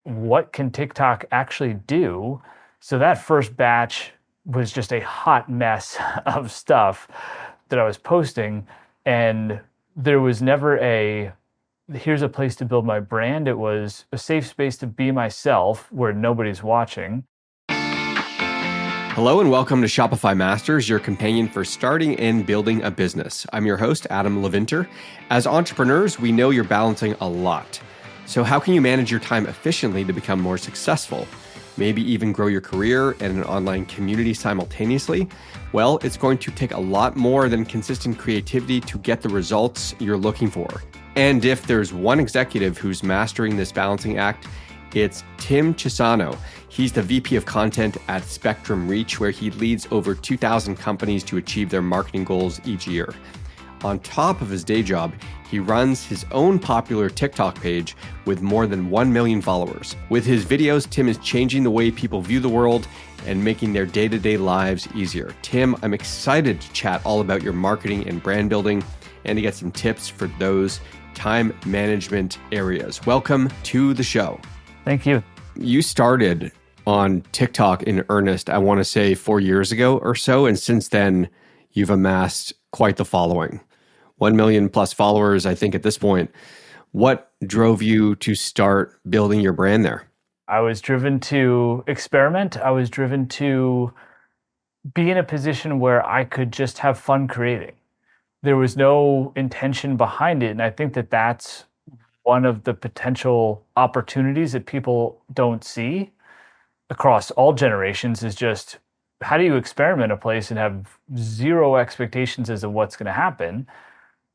what can TikTok actually do? So that first batch was just a hot mess of stuff that I was posting. And there was never here's a place to build my brand. It was a safe space to be myself where nobody's watching. Hello and welcome to Shopify Masters, your companion for starting and building a business. I'm your host, Adam Levinter. As entrepreneurs, we know you're balancing a lot. So how can you manage your time efficiently to become more successful? Maybe even grow your career and an online community simultaneously? Well, it's going to take a lot more than consistent creativity to get the results you're looking for. And if there's one executive who's mastering this balancing act, it's Tim Chisano. He's the VP of Content at Spectrum Reach, where he leads over 2,000 companies to achieve their marketing goals each year. On top of his day job, he runs his own popular TikTok page with more than 1 million followers. With his videos, Tim is changing the way people view the world and making their day-to-day lives easier. Tim, I'm excited to chat all about your marketing and brand building and to get some tips for those time management areas. Welcome to the show. Thank you. You started on TikTok in earnest, I want to say 4 years ago or so. And since then, you've amassed quite the following. 1 million plus followers, I think, at this point. What drove you to start building your brand there? I was driven to experiment. I was driven to be in a position where I could just have fun creating. There was no intention behind it. And I think that that's one of the potential opportunities that people don't see across all generations is just how do you experiment a place and have zero expectations as to what's going to happen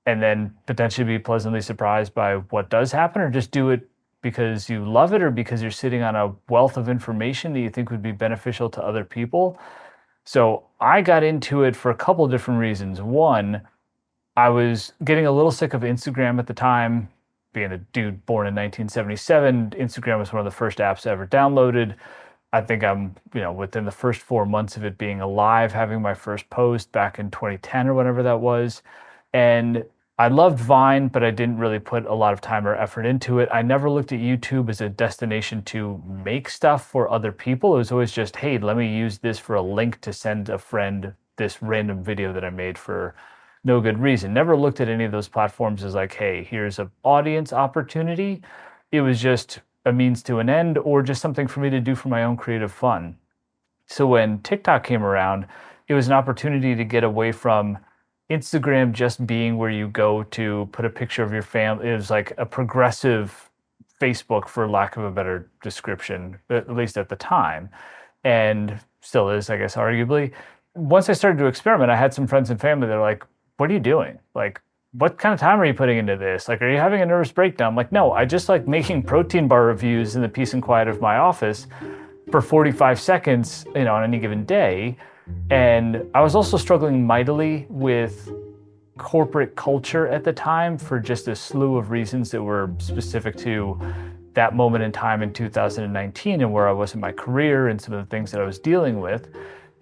and then potentially be pleasantly surprised by what does happen, or just do it because you love it or because you're sitting on a wealth of information that you think would be beneficial to other people. So I got into it for a couple of different reasons. One, I was getting a little sick of Instagram at the time. Being a dude born in 1977, Instagram was one of the first apps I ever downloaded. I think I'm, within the first 4 months of it being alive, having my first post back in 2010 or whatever that was. And I loved Vine, but I didn't really put a lot of time or effort into it. I never looked at YouTube as a destination to make stuff for other people. It was always just, hey, let me use this for a link to send a friend this random video that I made for no good reason. Never looked at any of those platforms as like, hey, here's an audience opportunity. It was just a means to an end or just something for me to do for my own creative fun. So when TikTok came around, it was an opportunity to get away from Instagram just being where you go to put a picture of your family. It was like a progressive Facebook, for lack of a better description, at least at the time, and still is, I guess, arguably. Once I started to experiment, I had some friends and family that were like, what are you doing? Like, what kind of time are you putting into this? Like, are you having a nervous breakdown? I'm like, no, I just like making protein bar reviews in the peace and quiet of my office for 45 seconds, on any given day. And I was also struggling mightily with corporate culture at the time for just a slew of reasons that were specific to that moment in time in 2019 and where I was in my career and some of the things that I was dealing with.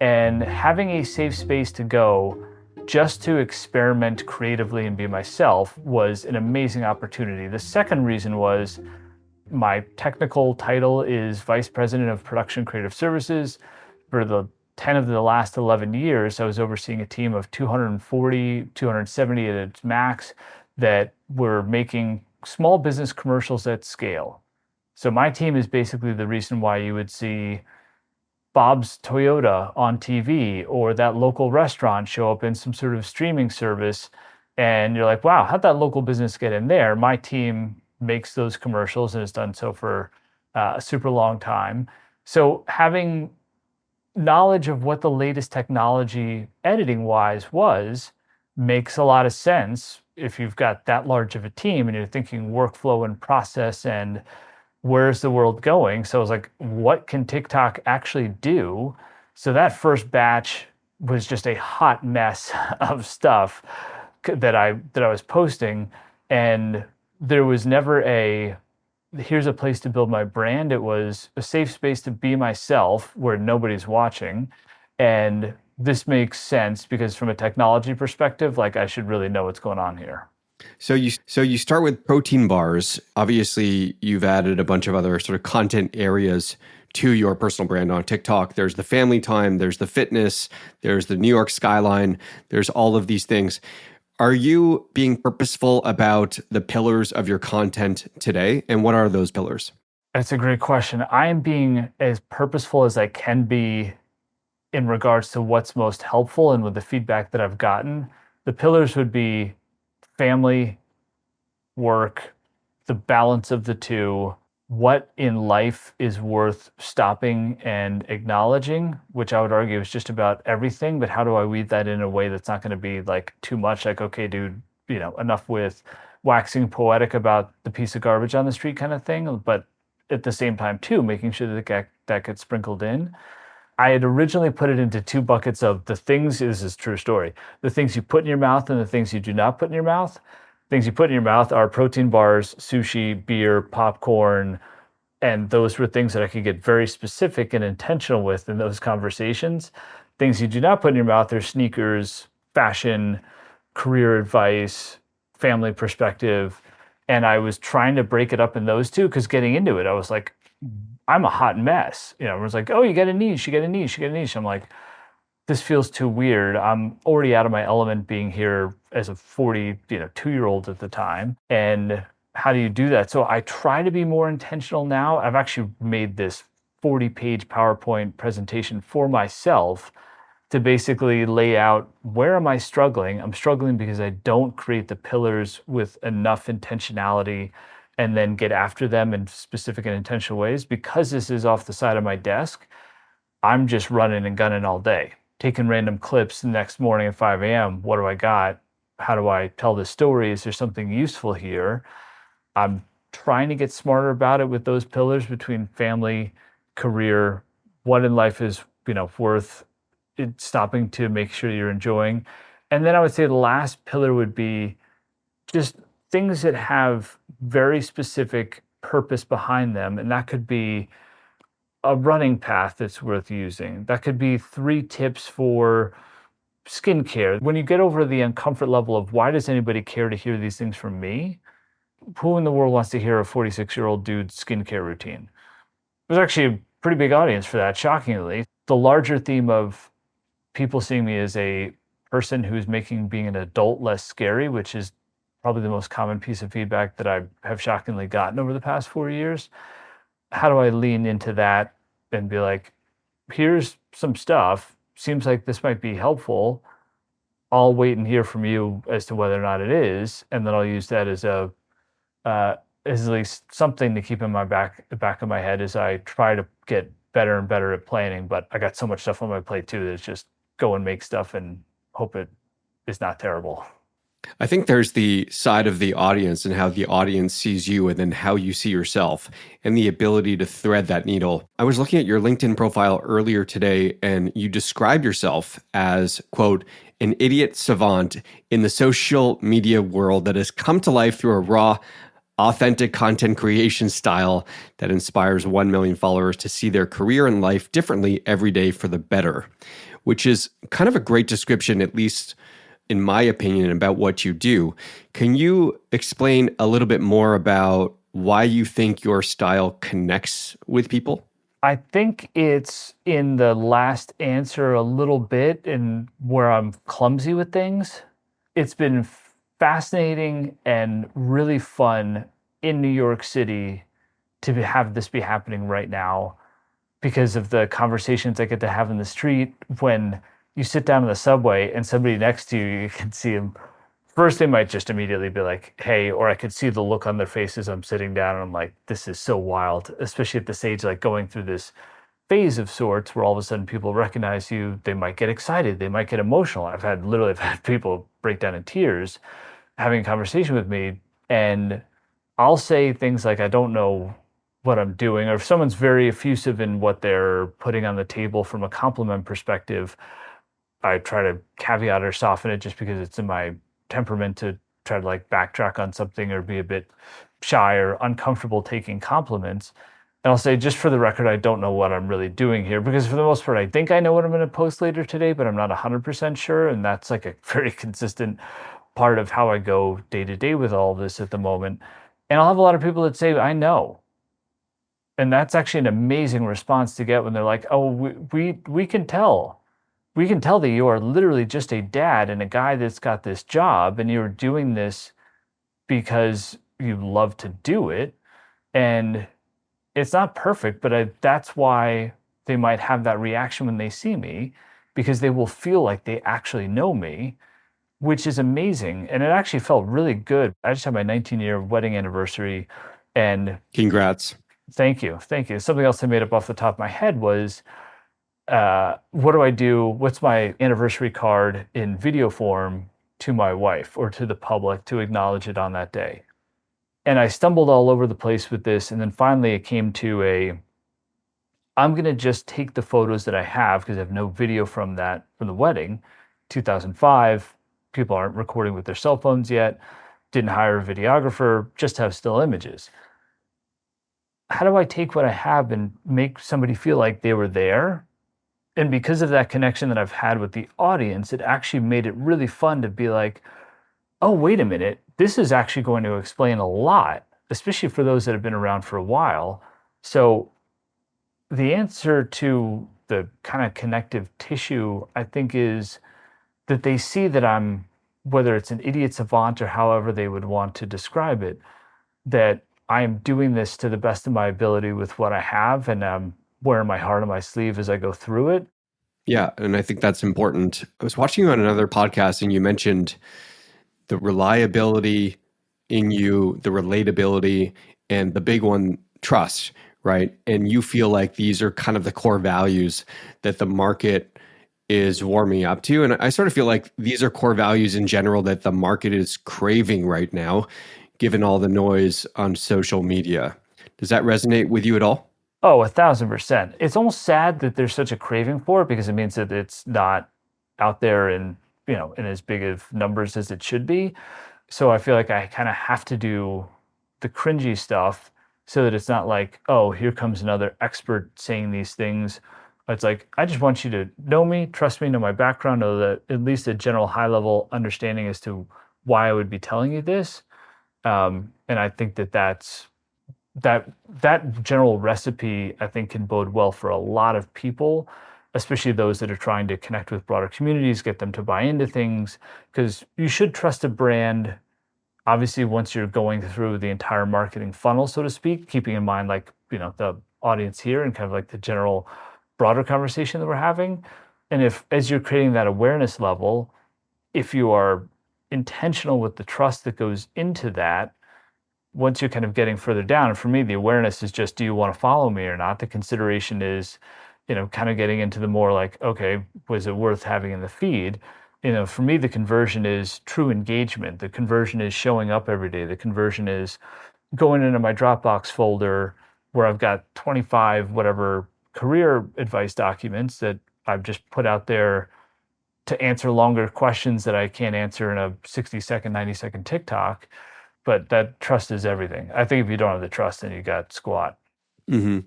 And having a safe space to go just to experiment creatively and be myself was an amazing opportunity. The second reason was my technical title is Vice President of Production Creative Services. For the 10 of the last 11 years, I was overseeing a team of 240, 270 at its max that were making small business commercials at scale. So my team is basically the reason why you would see Bob's Toyota on TV or that local restaurant show up in some sort of streaming service. And you're like, wow, how'd that local business get in there? My team makes those commercials and has done so for a super long time. So having knowledge of what the latest technology editing wise was makes a lot of sense if you've got that large of a team and you're thinking workflow and process and where's the world going? So I was like, what can TikTok actually do? So that first batch was just a hot mess of stuff that I was posting. And there was never here's a place to build my brand. It was a safe space to be myself where nobody's watching. And this makes sense because from a technology perspective, like I should really know what's going on here. So you start with protein bars. Obviously, you've added a bunch of other sort of content areas to your personal brand on TikTok. There's the family time, there's the fitness, there's the New York skyline, there's all of these things. Are you being purposeful about the pillars of your content today? And what are those pillars? That's a great question. I am being as purposeful as I can be in regards to what's most helpful and with the feedback that I've gotten. The pillars would be family, work, the balance of the two, what in life is worth stopping and acknowledging, which I would argue is just about everything, but how do I weave that in a way that's not going to be like too much, like, okay, dude, enough with waxing poetic about the piece of garbage on the street kind of thing, but at the same time too, making sure that gets sprinkled in. I had originally put it into two buckets of the things, this is a true story, the things you put in your mouth and the things you do not put in your mouth. Things you put in your mouth are protein bars, sushi, beer, popcorn, and those were things that I could get very specific and intentional with in those conversations. Things you do not put in your mouth are sneakers, fashion, career advice, family perspective. And I was trying to break it up in those two because getting into it, I was like, I'm a hot mess. Everyone's like, oh, you get a niche, you get a niche, you get a niche. I'm like, this feels too weird. I'm already out of my element being here as a 42-year-old at the time. And how do you do that? So I try to be more intentional now. I've actually made this 40-page PowerPoint presentation for myself to basically lay out where am I struggling? I'm struggling because I don't create the pillars with enough intentionality and then get after them in specific and intentional ways. Because this is off the side of my desk, I'm just running and gunning all day, taking random clips the next morning at 5 a.m. What do I got? How do I tell this story? Is there something useful here? I'm trying to get smarter about it with those pillars between family, career, what in life is, worth it stopping to make sure you're enjoying. And then I would say the last pillar would be just things that have very specific purpose behind them. And that could be a running path that's worth using. That could be 3 tips for skincare. When you get over the uncomfort level of why does anybody care to hear these things from me? Who in the world wants to hear a 46-year-old dude's skincare routine? There's actually a pretty big audience for that, shockingly. The larger theme of people seeing me as a person who's making being an adult less scary, which is probably the most common piece of feedback that I have shockingly gotten over the past 4 years. How do I lean into that and be like, here's some stuff, seems like this might be helpful. I'll wait and hear from you as to whether or not it is, and then I'll use that as at least something to keep in the back of my head as I try to get better and better at planning. But I got so much stuff on my plate too that it's just go and make stuff and hope it is not terrible. I think there's the side of the audience and how the audience sees you and then how you see yourself and the ability to thread that needle. I was looking at your LinkedIn profile earlier today and you described yourself as, quote, an idiot savant in the social media world that has come to life through a raw, authentic content creation style that inspires 1 million followers to see their career and life differently every day for the better, which is kind of a great description, at least in my opinion, about what you do. Can you explain a little bit more about why you think your style connects with people? I think it's in the last answer a little bit and where I'm clumsy with things. It's been fascinating and really fun in New York City to have this be happening right now because of the conversations I get to have in the street. When you sit down in the subway and somebody next to you, you can see them. First, they might just immediately be like, hey, or I could see the look on their face as I'm sitting down and I'm like, this is so wild, especially at this age, like going through this phase of sorts where all of a sudden people recognize you. They might get excited. They might get emotional. I've had people break down in tears having a conversation with me. And I'll say things like, I don't know what I'm doing. Or if someone's very effusive in what they're putting on the table from a compliment perspective, I try to caveat or soften it just because it's in my temperament to try to like backtrack on something or be a bit shy or uncomfortable taking compliments. And I'll say, just for the record, I don't know what I'm really doing here, because for the most part, I think I know what I'm going to post later today, but I'm not 100% sure. And that's like a very consistent part of how I go day to day with all of this at the moment. And I'll have a lot of people that say, I know. And that's actually an amazing response to get when they're like, oh, we can tell. We can tell that you are literally just a dad and a guy that's got this job and you're doing this because you love to do it. And it's not perfect, but that's why they might have that reaction when they see me, because they will feel like they actually know me, which is amazing. And it actually felt really good. I just had my 19-year wedding anniversary, and Congrats. thank you, thank you. Something else I made up off the top of my head was, what do I do? What's my anniversary card in video form to my wife or to the public to acknowledge it on that day? And I stumbled all over the place with this, and then finally it came to I'm going to just take the photos that I have because I have no video from the wedding, 2005. People aren't recording with their cell phones yet. Didn't hire a videographer, just have still images. How do I take what I have and make somebody feel like they were there? And because of that connection that I've had with the audience, it actually made it really fun to be like, oh, wait a minute, this is actually going to explain a lot, especially for those that have been around for a while. So the answer to the kind of connective tissue, I think, is that they see that I'm, whether it's an idiot savant or however they would want to describe it, that I am doing this to the best of my ability with what I have, and I'm wearing my heart on my sleeve as I go through it. Yeah, and I think that's important. I was watching you on another podcast and you mentioned the reliability in you, the relatability, and the big one, trust, right? And you feel like these are kind of the core values that the market is warming up to. And I sort of feel like these are core values in general that the market is craving right now, given all the noise on social media. Does that resonate with you at all? Oh, 1,000%. It's almost sad that there's such a craving for it because it means that it's not out there in, in as big of numbers as it should be. So I feel like I kind of have to do the cringy stuff so that it's not like, oh, here comes another expert saying these things. It's like, I just want you to know me, trust me, know my background, know that at least a general high level understanding as to why I would be telling you this. And I think that general recipe, I think, can bode well for a lot of people, especially those that are trying to connect with broader communities, get them to buy into things, because you should trust a brand. Obviously, once you're going through the entire marketing funnel, so to speak, keeping in mind, like, the audience here and kind of like the general broader conversation that we're having. And if, as you're creating that awareness level, if you are intentional with the trust that goes into that, once you're kind of getting further down, and for me, the awareness is just, do you want to follow me or not? The consideration is, kind of getting into the more like, okay, was it worth having in the feed? For me, the conversion is true engagement. The conversion is showing up every day. The conversion is going into my Dropbox folder where I've got 25 whatever career advice documents that I've just put out there to answer longer questions that I can't answer in a 60-second, 90-second TikTok. But that trust is everything. I think if you don't have the trust, then you got squat. Hmm.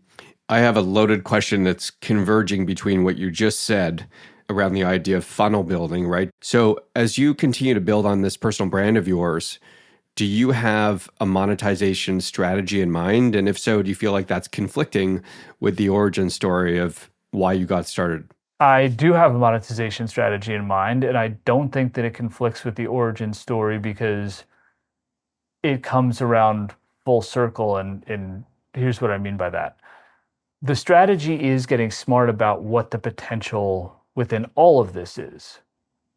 I have a loaded question that's converging between what you just said around the idea of funnel building, right? So, as you continue to build on this personal brand of yours, do you have a monetization strategy in mind? And if so, do you feel like that's conflicting with the origin story of why you got started? I do have a monetization strategy in mind, and I don't think that it conflicts with the origin story because it comes around full circle. And here's what I mean by that. The strategy is getting smart about what the potential within all of this is,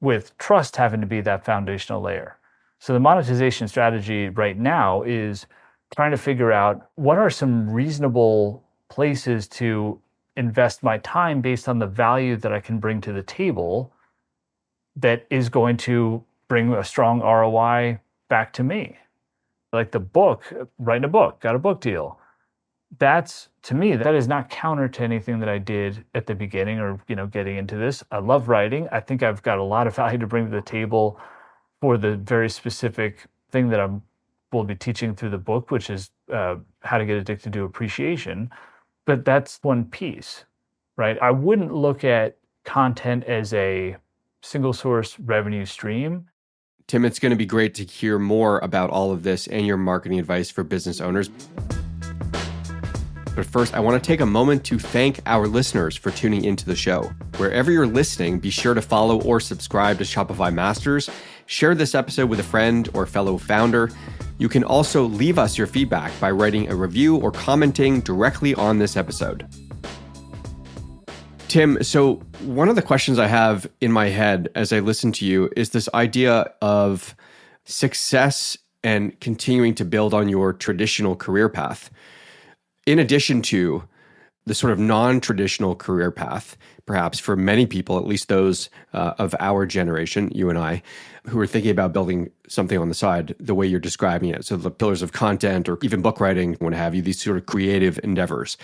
with trust having to be that foundational layer. So the monetization strategy right now is trying to figure out what are some reasonable places to invest my time based on the value that I can bring to the table that is going to bring a strong ROI back to me. Like the book, writing a book, got a book deal. That's, to me, that is not counter to anything that I did at the beginning or, getting into this. I love writing. I think I've got a lot of value to bring to the table for the very specific thing that will be teaching through the book, which is how to get addicted to appreciation. But that's one piece, right? I wouldn't look at content as a single source revenue stream. Tim, it's going to be great to hear more about all of this and your marketing advice for business owners. But first, I want to take a moment to thank our listeners for tuning into the show. Wherever you're listening, be sure to follow or subscribe to Shopify Masters. Share this episode with a friend or fellow founder. You can also leave us your feedback by writing a review or commenting directly on this episode. Tim, so one of the questions I have in my head as I listen to you is this idea of success and continuing to build on your traditional career path. In addition to the sort of non-traditional career path, perhaps for many people, at least those of our generation, you and I, who are thinking about building something on the side, the way you're describing it. So the pillars of content or even book writing, what have you, these sort of creative endeavors.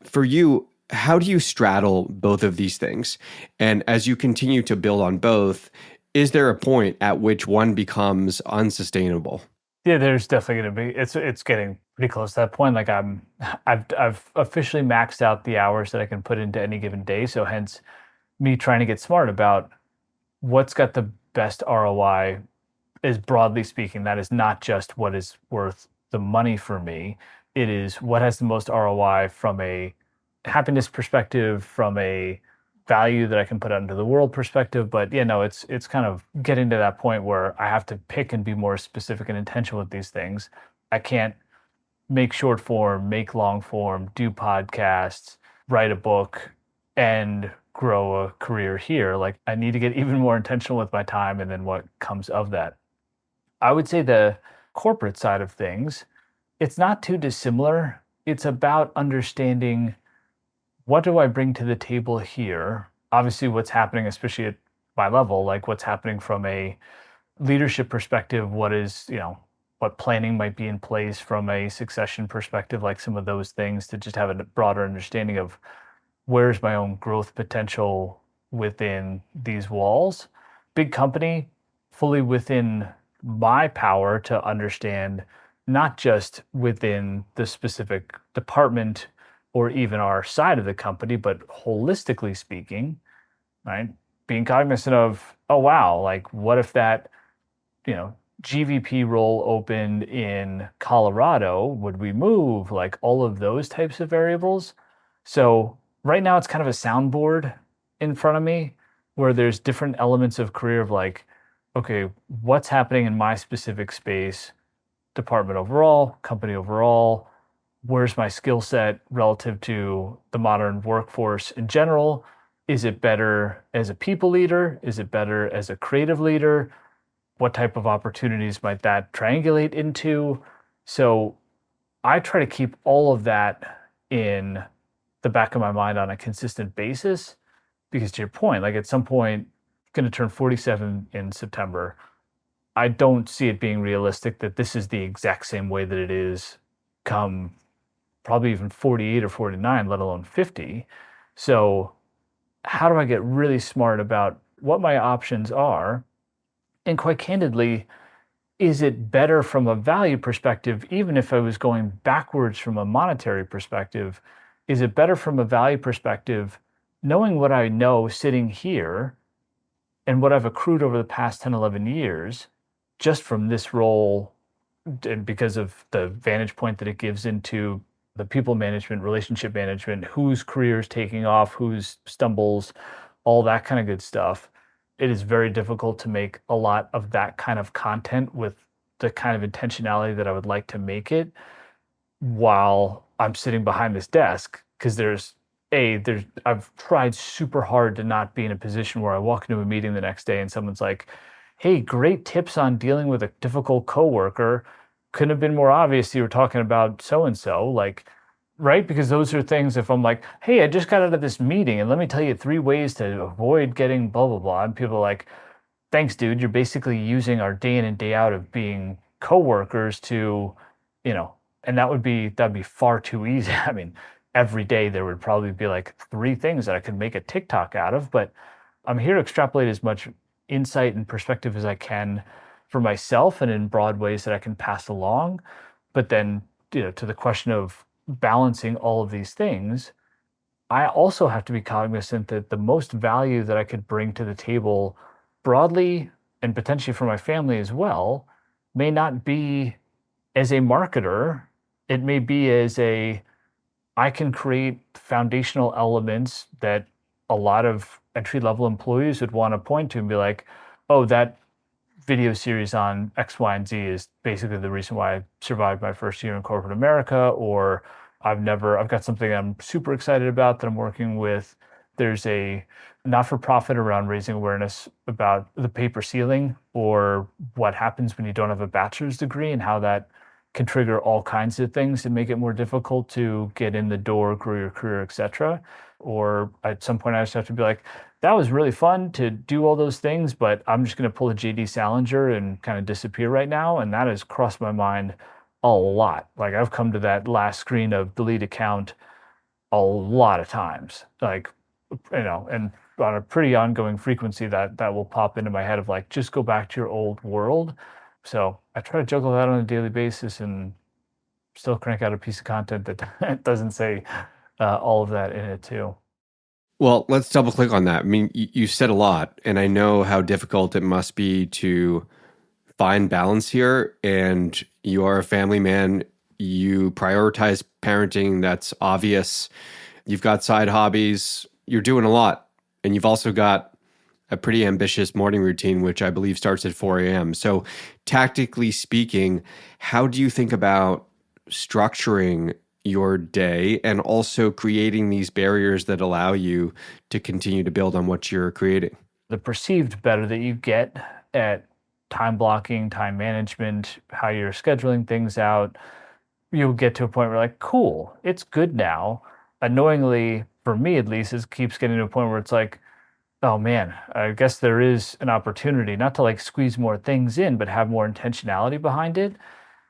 For you, how do you straddle both of these things? And as you continue to build on both, is there a point at which one becomes unsustainable? Yeah, there's definitely going to be. It's getting pretty close to that point. Like I've officially maxed out the hours that I can put into any given day. So hence, me trying to get smart about what's got the best ROI. Is broadly speaking, that is not just what is worth the money for me. It is what has the most ROI from a happiness perspective, from a value that I can put out into the world perspective. But it's kind of getting to that point where I have to pick and be more specific and intentional with these things. I can't make short form, make long form, do podcasts, write a book, and grow a career here. Like I need to get even more intentional with my time and then what comes of that. I would say the corporate side of things, it's not too dissimilar. It's about understanding what do I bring to the table here? Obviously, what's happening, especially at my level, like what's happening from a leadership perspective, what planning might be in place from a succession perspective, like some of those things to just have a broader understanding of where's my own growth potential within these walls. Big company, fully within my power to understand, not just within the specific department or even our side of the company, but holistically speaking, right? Being cognizant of, oh, wow, like what if that, GVP role opened in Colorado, would we move? Like all of those types of variables. So right now it's kind of a soundboard in front of me where there's different elements of career of like, okay, what's happening in my specific space, department overall, company overall, where's my skill set relative to the modern workforce in general? Is it better as a people leader? Is it better as a creative leader? What type of opportunities might that triangulate into? So I try to keep all of that in the back of my mind on a consistent basis, because to your point, like at some point, I'm going to turn 47 in September. I don't see it being realistic that this is the exact same way that it is come probably even 48 or 49, let alone 50. So how do I get really smart about what my options are? And quite candidly, is it better from a value perspective, even if I was going backwards from a monetary perspective? Is it better from a value perspective, knowing what I know sitting here and what I've accrued over the past 10, 11 years, just from this role, and because of the vantage point that it gives into the people management, relationship management, whose career is taking off, whose stumbles, all that kind of good stuff. It is very difficult to make a lot of that kind of content with the kind of intentionality that I would like to make it while I'm sitting behind this desk. Because I've tried super hard to not be in a position where I walk into a meeting the next day and someone's like, hey, great tips on dealing with a difficult coworker. Couldn't have been more obvious you were talking about so-and-so, like, right? Because those are things, if I'm like, hey, I just got out of this meeting and let me tell you 3 ways to avoid getting blah, blah, blah. And people are like, thanks, dude. You're basically using our day in and day out of being coworkers to, and that'd be far too easy. I mean, every day there would probably be like 3 things that I could make a TikTok out of, but I'm here to extrapolate as much insight and perspective as I can for myself and in broad ways that I can pass along. But then, to the question of balancing all of these things, I also have to be cognizant that the most value that I could bring to the table broadly and potentially for my family as well, may not be as a marketer. It may be as a I can create foundational elements that a lot of entry level employees would want to point to and be like, oh, that video series on X, Y, and Z is basically the reason why I survived my first year in corporate America, or I've got something I'm super excited about that I'm working with. There's a not for profit around raising awareness about the paper ceiling or what happens when you don't have a bachelor's degree and how that can trigger all kinds of things and make it more difficult to get in the door, grow your career, etc. Or at some point, I just have to be like, that was really fun to do all those things, but I'm just going to pull a JD Salinger and kind of disappear right now. And that has crossed my mind a lot. Like I've come to that last screen of delete account a lot of times, like, and on a pretty ongoing frequency that will pop into my head of like, just go back to your old world. So I try to juggle that on a daily basis and still crank out a piece of content that doesn't say all of that in it too. Well, let's double click on that. I mean, you said a lot, and I know how difficult it must be to find balance here. And you are a family man. You prioritize parenting. That's obvious. You've got side hobbies. You're doing a lot. And you've also got a pretty ambitious morning routine, which I believe starts at 4 a.m. So, tactically speaking, how do you think about structuring your day and also creating these barriers that allow you to continue to build on what you're creating? The perceived better that you get at time blocking, time management, how you're scheduling things out, you'll get to a point where like, cool, it's good now. Annoyingly, for me at least, it keeps getting to a point where it's like, oh man, I guess there is an opportunity not to like squeeze more things in, but have more intentionality behind it.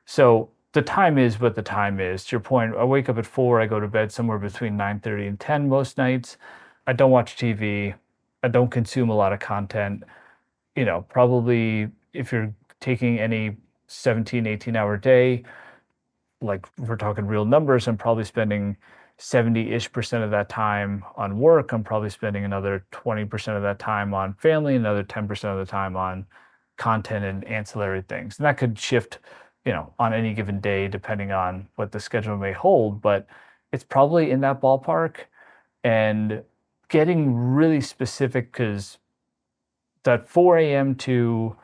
So the time is what the time is. To your point, I wake up at 4, I go to bed somewhere between 9:30 and 10 most nights. I don't watch TV. I don't consume a lot of content. Probably if you're taking any 17, 18-hour day, like if we're talking real numbers, I'm probably spending 70-ish% of that time on work. I'm probably spending another 20% of that time on family, another 10% of the time on content and ancillary things. And that could shift, on any given day, depending on what the schedule may hold, but it's probably in that ballpark. And getting really specific, because that 4 a.m. to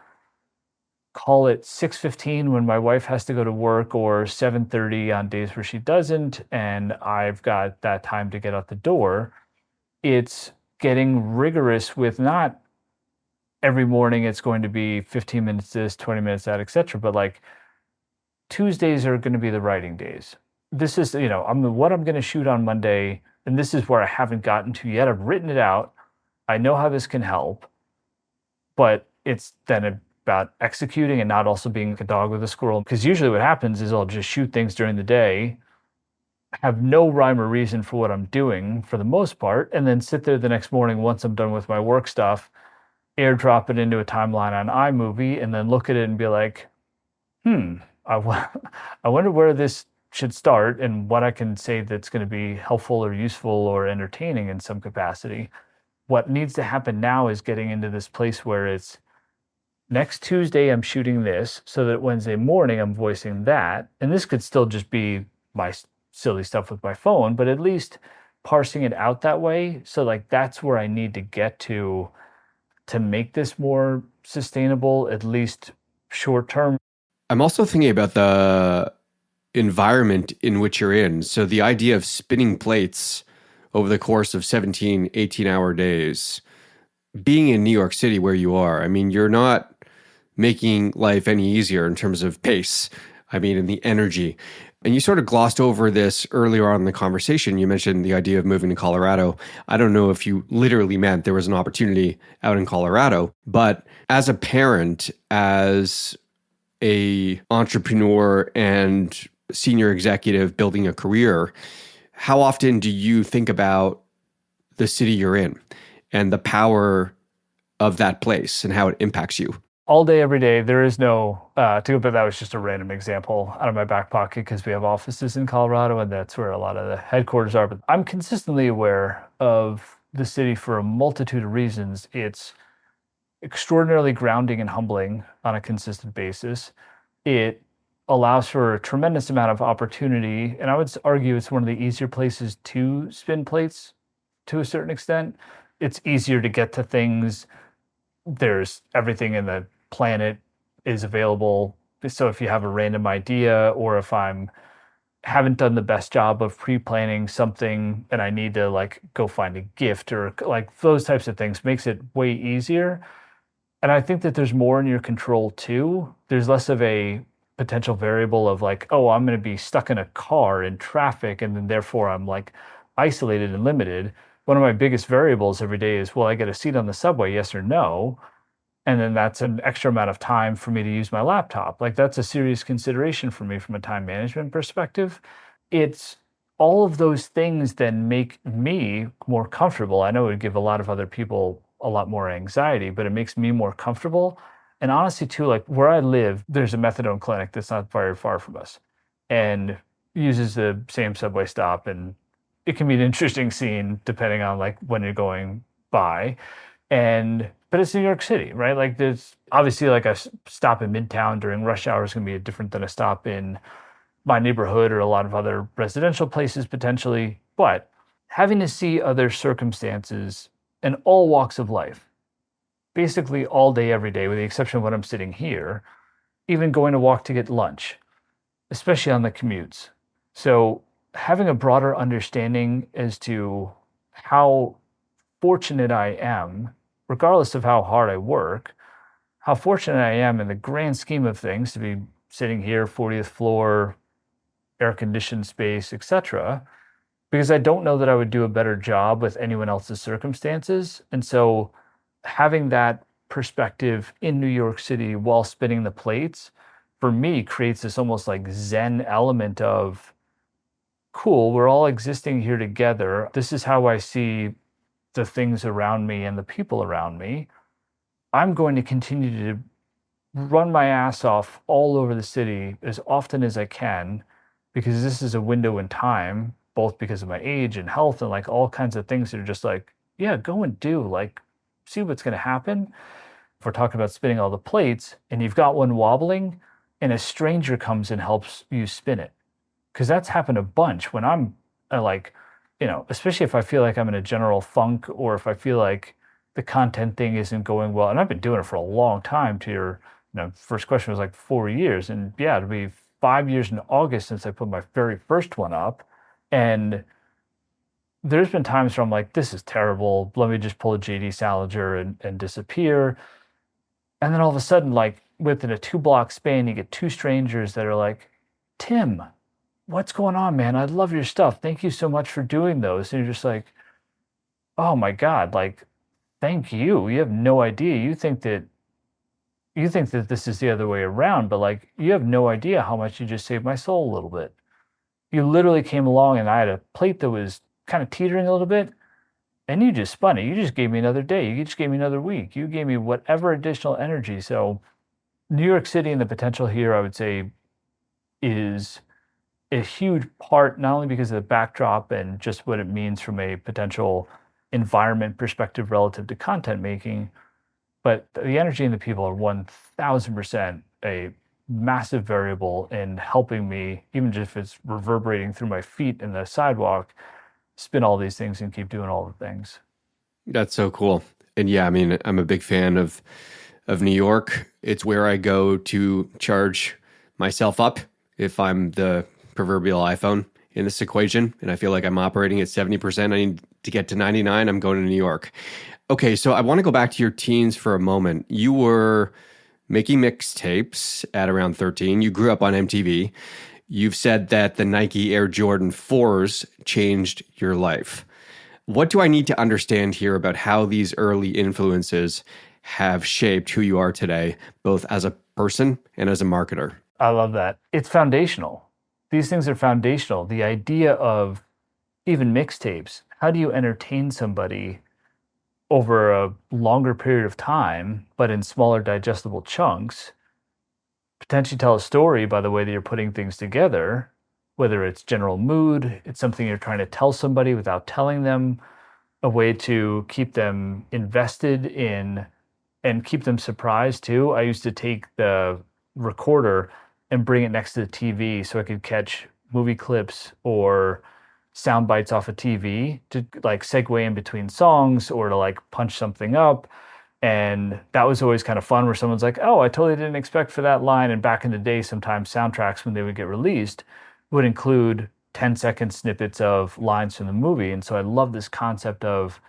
call it 6:15 when my wife has to go to work, or 7:30 on days where she doesn't, and I've got that time to get out the door. It's getting rigorous with not every morning it's going to be 15 minutes this, 20 minutes that, etc. But like Tuesdays are going to be the writing days. This is, what I'm going to shoot on Monday, and this is where I haven't gotten to yet. I've written it out. I know how this can help, but it's then about executing and not also being a dog with a squirrel. Because usually what happens is I'll just shoot things during the day, have no rhyme or reason for what I'm doing for the most part, and then sit there the next morning once I'm done with my work stuff, airdrop it into a timeline on iMovie, and then look at it and be like, I wonder where this should start and what I can say that's going to be helpful or useful or entertaining in some capacity. What needs to happen now is getting into this place where it's next Tuesday, I'm shooting this so that Wednesday morning I'm voicing that. And this could still just be my silly stuff with my phone, but at least parsing it out that way. So like that's where I need to get to make this more sustainable, at least short term. I'm also thinking about the environment in which you're in. So the idea of spinning plates over the course of 17, 18-hour days, being in New York City where you are, I mean, you're not making life any easier in terms of pace. I mean, in the energy. And you sort of glossed over this earlier on in the conversation. You mentioned the idea of moving to Colorado. I don't know if you literally meant there was an opportunity out in Colorado, but as a parent, as a entrepreneur and senior executive building a career, how often do you think about the city you're in and the power of that place and how it impacts you? All day, every day. There is no, but that was just a random example out of my back pocket because we have offices in Colorado and that's where a lot of the headquarters are. But I'm consistently aware of the city for a multitude of reasons. It's extraordinarily grounding and humbling on a consistent basis. It allows for a tremendous amount of opportunity. And I would argue it's one of the easier places to spin plates to a certain extent. It's easier to get to things. There's everything in the planet is available. So if you have a random idea, or if I'm haven't done the best job of pre-planning something and I need to like go find a gift or like those types of things, makes it way easier. And I think that there's more in your control too. There's less of a potential variable of like, oh, I'm going to be stuck in a car in traffic and then therefore I'm like isolated and limited. One of my biggest variables every day is, will I get a seat on the subway, yes or no? And then that's an extra amount of time for me to use my laptop. Like that's a serious consideration for me from a time management perspective. It's all of those things then make me more comfortable. I know it would give a lot of other people a lot more anxiety, but it makes me more comfortable. And honestly, too, like where I live, there's a methadone clinic that's not very far from us and uses the same subway stop. And it can be an interesting scene depending on like when you're going by. And but it's New York City, right? Like there's obviously like a stop in Midtown during rush hour is going to be different than a stop in my neighborhood or a lot of other residential places potentially. But having to see other circumstances in all walks of life, basically all day, every day, with the exception of when I'm sitting here, even going to walk to get lunch, especially on the commutes. So having a broader understanding as to how fortunate I am, regardless of how hard I work, how fortunate I am in the grand scheme of things to be sitting here, 40th floor, air conditioned space, etc. Because I don't know that I would do a better job with anyone else's circumstances. And so having that perspective in New York City while spinning the plates for me creates this almost like Zen element of cool, we're all existing here together. This is how I see the things around me and the people around me. I'm going to continue to run my ass off all over the city as often as I can because this is a window in time, both because of my age and health and like all kinds of things that are just like, yeah, go and do, like, see what's going to happen. If we're talking about spinning all the plates and you've got one wobbling and a stranger comes and helps you spin it, because that's happened a bunch when I'm like, especially if I feel like I'm in a general funk or if I feel like the content thing isn't going well. And I've been doing it for a long time to your, first question was like 4 years. And yeah, it'll be 5 years in August since I put my very first one up. And there's been times where I'm like, this is terrible. Let me just pull a JD Salinger and disappear. And then all of a sudden, like within a 2 block span, you get two strangers that are like, Tim, what's going on, man? I love your stuff. Thank you so much for doing those. And you're just like, oh my God, like, thank you. You have no idea. You think that this is the other way around, but like you have no idea how much you just saved my soul a little bit. You literally came along and I had a plate that was kind of teetering a little bit, and you just spun it. You just gave me another day. You just gave me another week. You gave me whatever additional energy. So New York City and the potential here, I would say, is a huge part, not only because of the backdrop and just what it means from a potential environment perspective relative to content making, but the energy and the people are 1000% a massive variable in helping me, even if it's reverberating through my feet in the sidewalk, spin all these things and keep doing all the things. That's so cool. And yeah, I mean, I'm a big fan of New York. It's where I go to charge myself up if I'm the proverbial iPhone in this equation and I feel like I'm operating at 70%. I need to get to 99. I'm going to New York. Okay, so I want to go back to your teens for a moment. You were making mixtapes at around 13. You grew up on MTV. You've said that the Nike Air Jordan 4s changed your life. What do I need to understand here about how these early influences have shaped who you are today, both as a person and as a marketer? I love that. It's foundational. These things are foundational. The idea of even mixtapes, how do you entertain somebody over a longer period of time, but in smaller digestible chunks, potentially tell a story by the way that you're putting things together, whether it's general mood, it's something you're trying to tell somebody without telling them, a way to keep them invested in and keep them surprised too. I used to take the recorder and bring it next to the TV so I could catch movie clips or sound bites off a TV to like segue in between songs or to like punch something up. And that was always kind of fun where someone's like, oh, I totally didn't expect for that line. And back in the day, sometimes soundtracks, when they would get released, would include 10-second snippets of lines from the movie. And so I love this concept of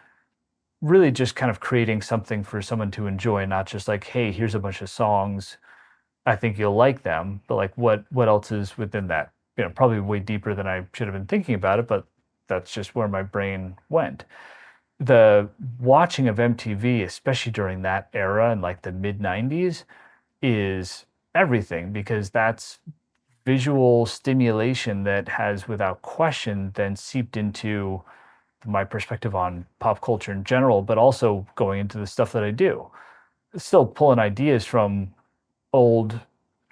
really just kind of creating something for someone to enjoy, not just like, hey, here's a bunch of songs. I think you'll like them, but like what else is within that? Probably way deeper than I should have been thinking about it, but that's just where my brain went. The watching of MTV, especially during that era in like the mid 90s, is everything because that's visual stimulation that has without question then seeped into my perspective on pop culture in general, but also going into the stuff that I do. Still pulling ideas from old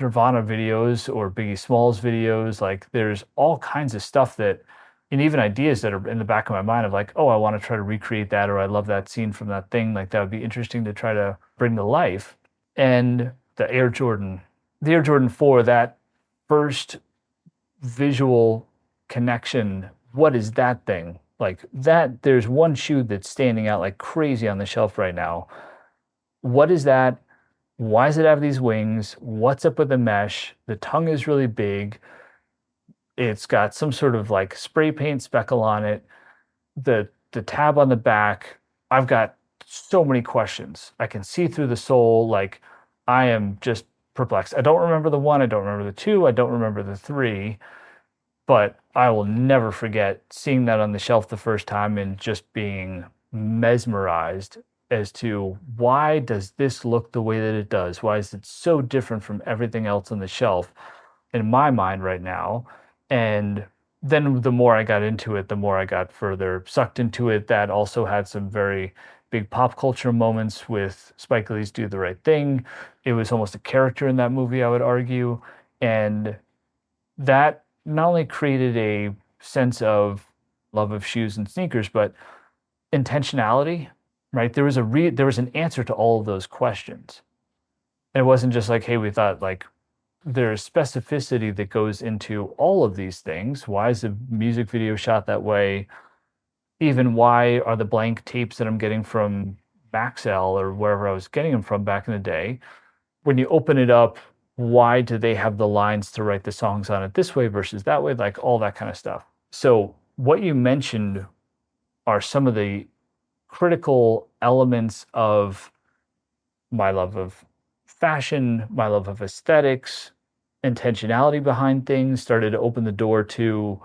Nirvana videos or Biggie Smalls videos. Like there's all kinds of stuff that, and even ideas that are in the back of my mind of like, oh, I want to try to recreate that, or I love that scene from that thing. Like that would be interesting to try to bring to life. And the Air Jordan 4, that first visual connection, what is that thing? Like that, there's one shoe that's standing out like crazy on the shelf right now. What is that? Why does it have these wings? What's up with the mesh? The tongue is really big. It's got some sort of like spray paint speckle on it. The tab on the back. I've got so many questions. I can see through the sole. Like I am just perplexed. I don't remember the one. I don't remember the two. I don't remember the three. But I will never forget seeing that on the shelf the first time and just being mesmerized as to why does this look the way that it does? Why is it so different from everything else on the shelf in my mind right now? And then the more I got into it, the more I got further sucked into it. That also had some very big pop culture moments with Spike Lee's Do the Right Thing. It was almost a character in that movie, I would argue. And that not only created a sense of love of shoes and sneakers, but intentionality, right? There was an answer to all of those questions. And it wasn't just like, hey, we thought like there's specificity that goes into all of these things. Why is the music video shot that way? Even why are the blank tapes that I'm getting from Maxell or wherever I was getting them from back in the day? When you open it up, why do they have the lines to write the songs on it this way versus that way? Like all that kind of stuff. So what you mentioned are some of the critical elements of my love of fashion, my love of aesthetics, intentionality behind things, started to open the door to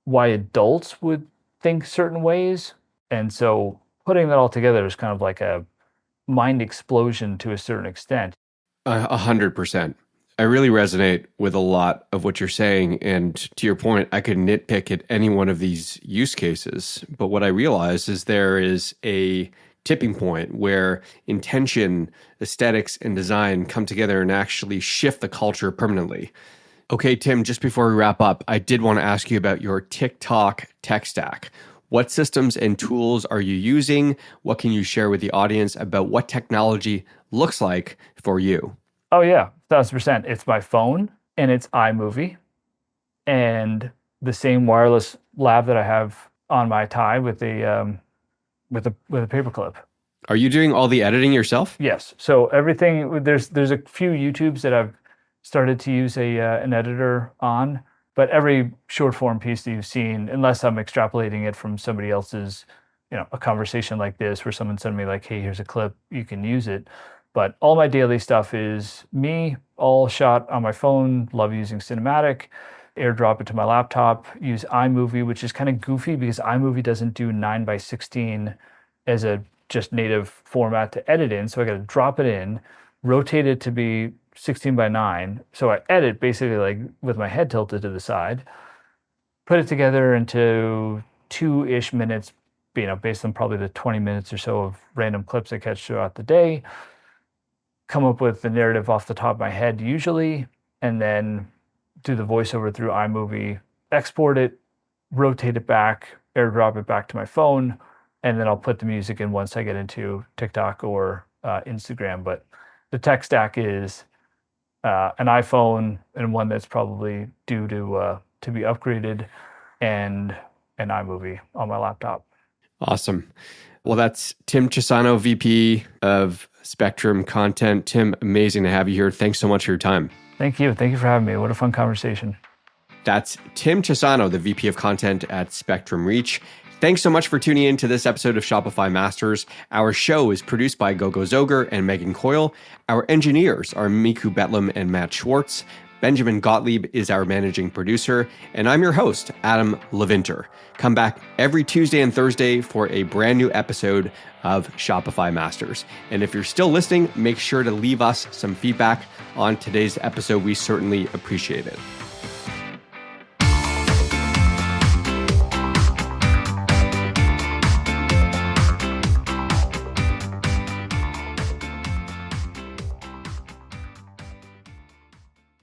why adults would think certain ways. And so putting that all together is kind of like a mind explosion to a certain extent. 100%. I really resonate with a lot of what you're saying. And to your point, I could nitpick at any one of these use cases. But what I realize is there is a tipping point where intention, aesthetics, and design come together and actually shift the culture permanently. Okay, Tim, just before we wrap up, I did want to ask you about your TikTok tech stack. What systems and tools are you using? What can you share with the audience about what technology looks like for you? Oh yeah, 1000%. It's my phone and it's iMovie and the same wireless lab that I have on my tie with a paperclip. Are you doing all the editing yourself? Yes. So everything there's a few YouTubes that I've started to use an editor on, but every short form piece that you've seen, unless I'm extrapolating it from somebody else's, a conversation like this where someone sent me like, hey, here's a clip, you can use it. But all my daily stuff is me, all shot on my phone. Love using cinematic, airdrop it to my laptop, use iMovie, which is kind of goofy because iMovie doesn't do 9:16 as a just native format to edit in. So I got to drop it in, rotate it to be 16:9. So I edit basically like with my head tilted to the side, put it together into 2-ish minutes, based on probably the 20 minutes or so of random clips I catch throughout the day. Come up with the narrative off the top of my head usually, and then do the voiceover through iMovie, export it, rotate it back, airdrop it back to my phone, and then I'll put the music in once I get into TikTok or Instagram. But the tech stack is an iPhone and one that's probably due to be upgraded, and an iMovie on my laptop. Awesome. Well, that's Tim Chisano, VP of Spectrum Content. Tim, amazing to have you here. Thanks so much for your time. Thank you. Thank you for having me. What a fun conversation. That's Tim Chisano, the VP of Content at Spectrum Reach. Thanks so much for tuning in to this episode of Shopify Masters. Our show is produced by Gogo Zoger and Megan Coyle. Our engineers are Miku Betlam and Matt Schwartz. Benjamin Gottlieb is our managing producer, and I'm your host, Adam Levinter. Come back every Tuesday and Thursday for a brand new episode of Shopify Masters. And if you're still listening, make sure to leave us some feedback on today's episode. We certainly appreciate it.